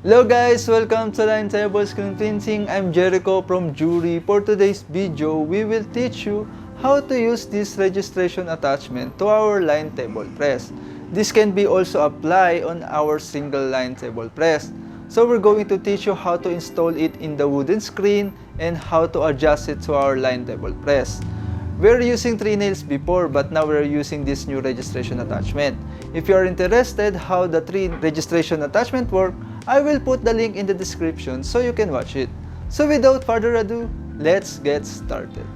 Hello guys! Welcome to Line Table Screen Printing. I'm Jericho from Jury. For today's video, we will teach you how to use this registration attachment to our line table press. This can be also applied on our single line table press. So we're going to teach you how to install it in the wooden screen and how to adjust it to our line table press. We're using 3 nails before, but now we're using this new registration attachment. If you are interested how the 3 registration attachment work, I will put the link in the description so you can watch it. So without further ado, let's get started.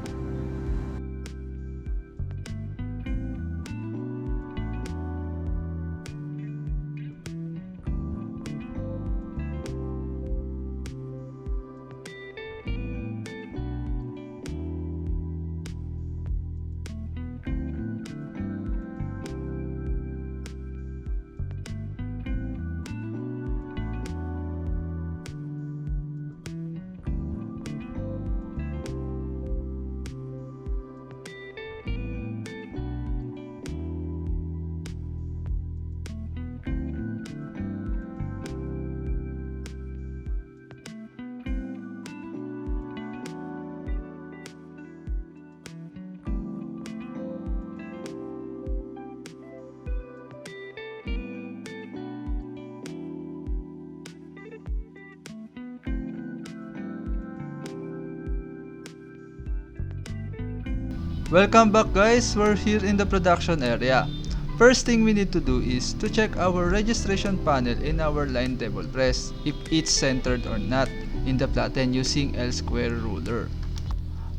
Welcome back guys, we're here in the production area. First thing we need to do is to check our registration panel in our line table press if it's centered or not in the flatten using L-square ruler.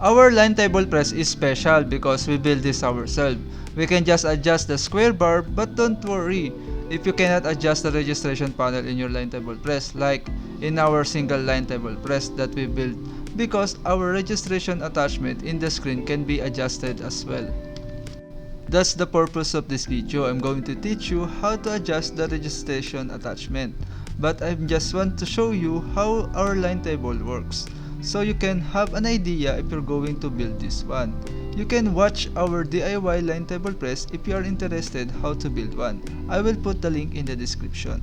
Our line table press is special because we build this ourselves. We can just adjust the square bar, but don't worry if you cannot adjust the registration panel in your line table press like in our single line table press that we built, because our registration attachment in the screen can be adjusted as well. That's the purpose of this video. I'm going to teach you how to adjust the registration attachment, but I just want to show you how our line table works so you can have an idea if you're going to build this one. You can watch our DIY line table press if you are interested how to build one. I will put the link in the description.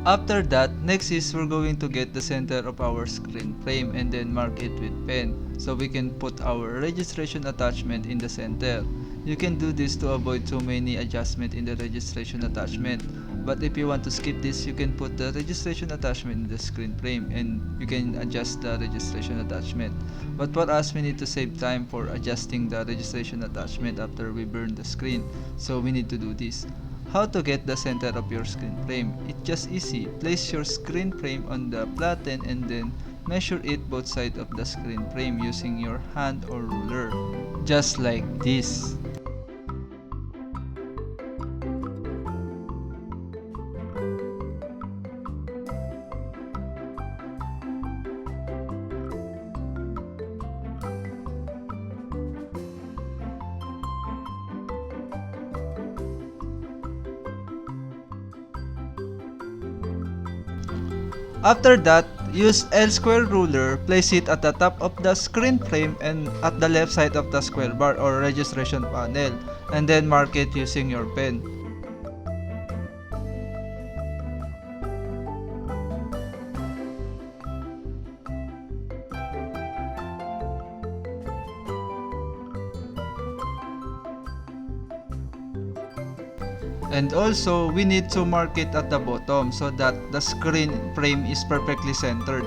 After that, next is we're going to get the center of our screen frame and then mark it with pen so we can put our registration attachment in the center. You can do this to avoid too many adjustments in the registration attachment, but if you want to skip this, you can put the registration attachment in the screen frame and you can adjust the registration attachment. But for us, we need to save time for adjusting the registration attachment after we burn the screen, so we need to do this. How to get the center of your screen frame? It's just easy. Place your screen frame on the flatten and then measure it both sides of the screen frame using your hand or ruler. Just like this. After that, use L-square ruler, place it at the top of the screen frame and at the left side of the square bar or registration panel, and then mark it using your pen. And also, we need to mark it at the bottom so that the screen frame is perfectly centered.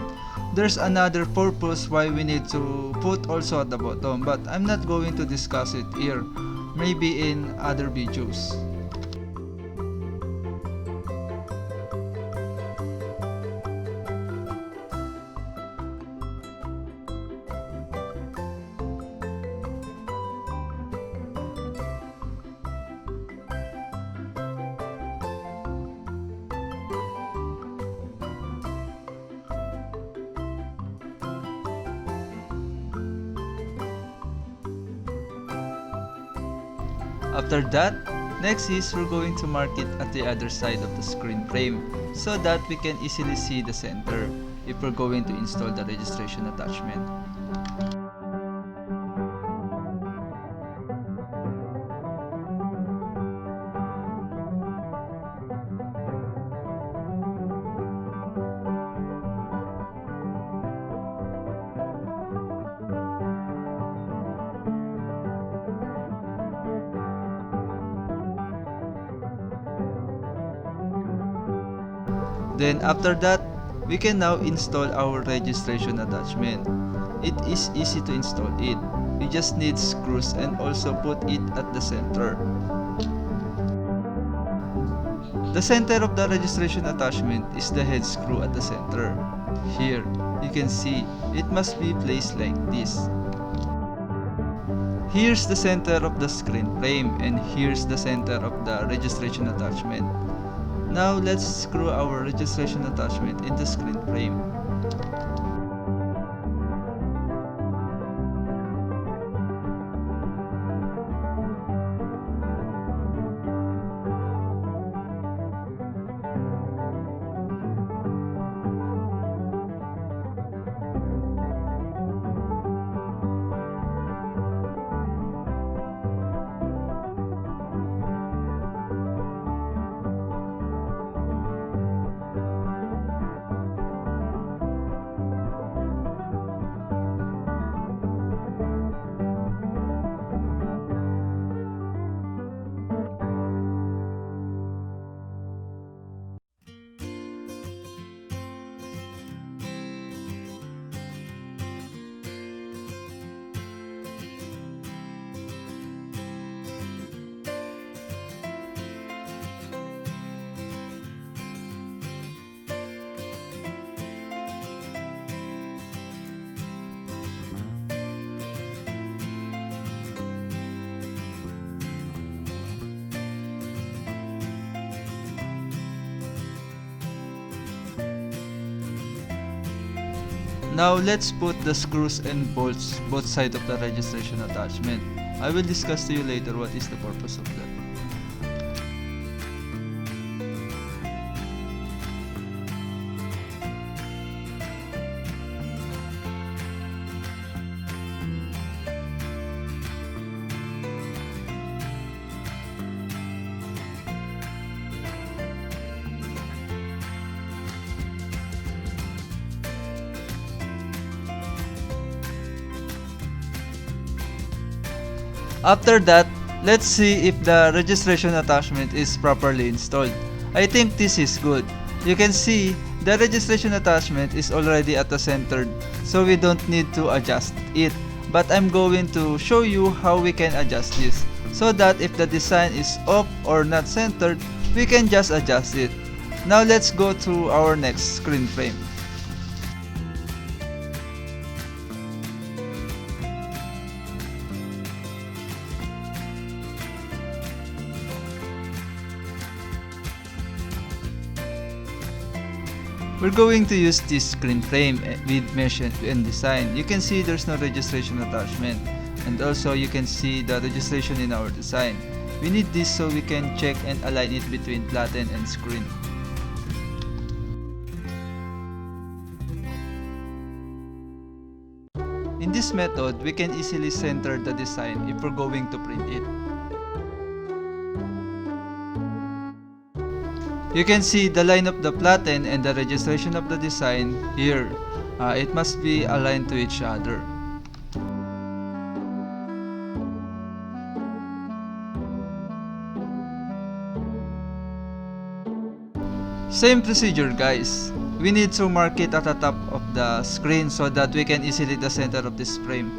There's another purpose why we need to put also at the bottom, but I'm not going to discuss it here. Maybe in other videos. After that, next is we're going to mark it at the other side of the screen frame so that we can easily see the center if we're going to install the registration attachment. Then after that, we can now install our registration attachment. It is easy to install it. You just need screws and also put it at the center. The center of the registration attachment is the head screw at the center. Here, you can see it must be placed like this. Here's the center of the screen frame and here's the center of the registration attachment. Now let's screw our registration attachment in the screen frame. Now let's put the screws and bolts both sides of the registration attachment. I will discuss to you later what is the purpose of that. After that, let's see if the registration attachment is properly installed. I think this is good. You can see the registration attachment is already at the center, so we don't need to adjust it. But I'm going to show you how we can adjust this, so that if the design is off or not centered, we can just adjust it. Now let's go to our next screen frame. We're going to use this screen frame with mesh and design. You can see there's no registration attachment, and also you can see the registration in our design. We need this so we can check and align it between platen and screen. In this method, we can easily center the design if we're going to print it. You can see the line of the platen and the registration of the design here. It must be aligned to each other. Same procedure, guys. We need to mark it at the top of the screen so that we can easily the center of this frame.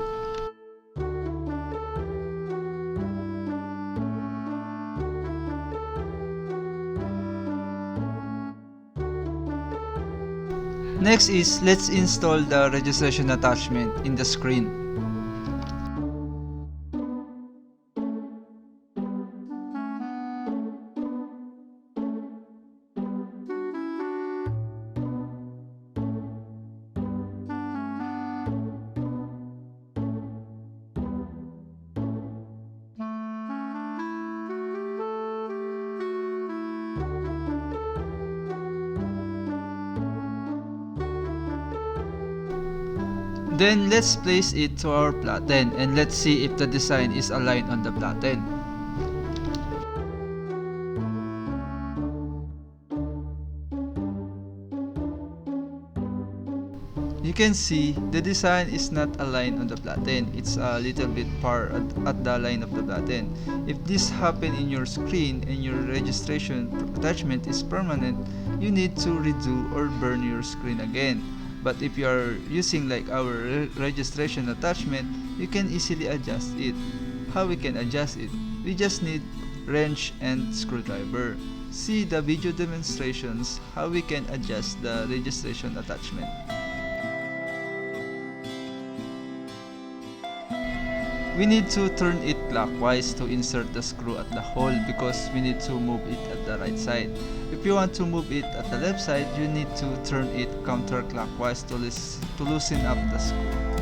Next is, let's install the registration attachment in the screen. Then let's place it to our platen and let's see if the design is aligned on the platen. You can see the design is not aligned on the platen. It's a little bit far at the line of the platen. If this happen in your screen and your registration attachment is permanent, you need to redo or burn your screen again. But if you are using like our registration attachment, you can easily adjust it. How we can adjust it? We just need wrench and screwdriver. See the video demonstrations how we can adjust the registration attachment. We need to turn it clockwise to insert the screw at the hole because we need to move it at the right side. If you want to move it at the left side, you need to turn it counterclockwise to loosen up the screw.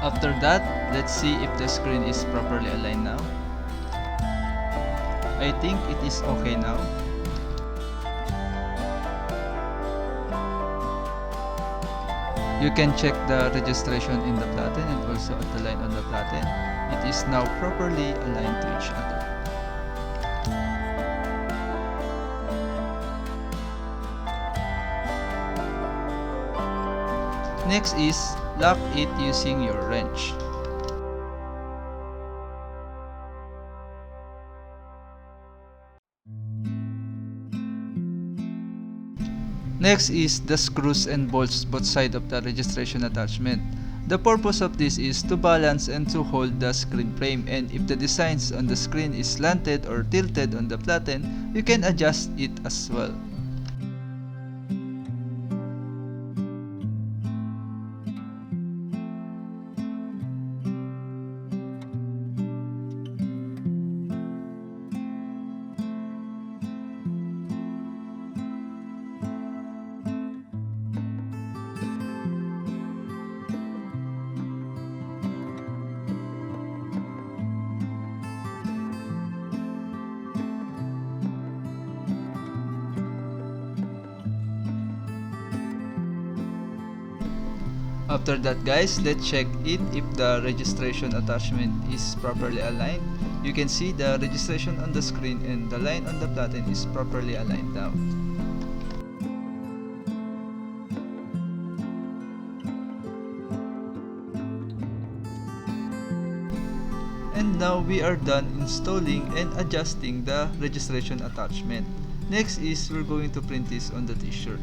After that, let's see if the screen is properly aligned now. I think it is okay now. You can check the registration in the platen and also at the line on the platen. It is now properly aligned to each other. Next is lock it using your wrench. Next is the screws and bolts both sides of the registration attachment. The purpose of this is to balance and to hold the screen frame, and if the designs on the screen is slanted or tilted on the platen, you can adjust it as well. After that guys, let's check it if the registration attachment is properly aligned. You can see the registration on the screen and the line on the platen is properly aligned now. And now we are done installing and adjusting the registration attachment. Next is we're going to print this on the t-shirt.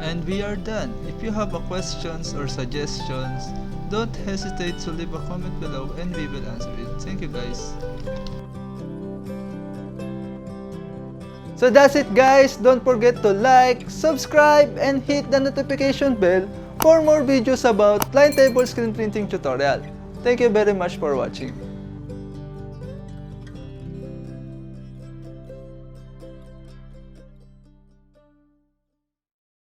And we are done. If you have a questions or suggestions, don't hesitate to leave a comment below and we will answer it. Thank you guys. So that's it guys. Don't forget to like, subscribe, and hit the notification bell for more videos about line table screen printing tutorial. Thank you very much for watching.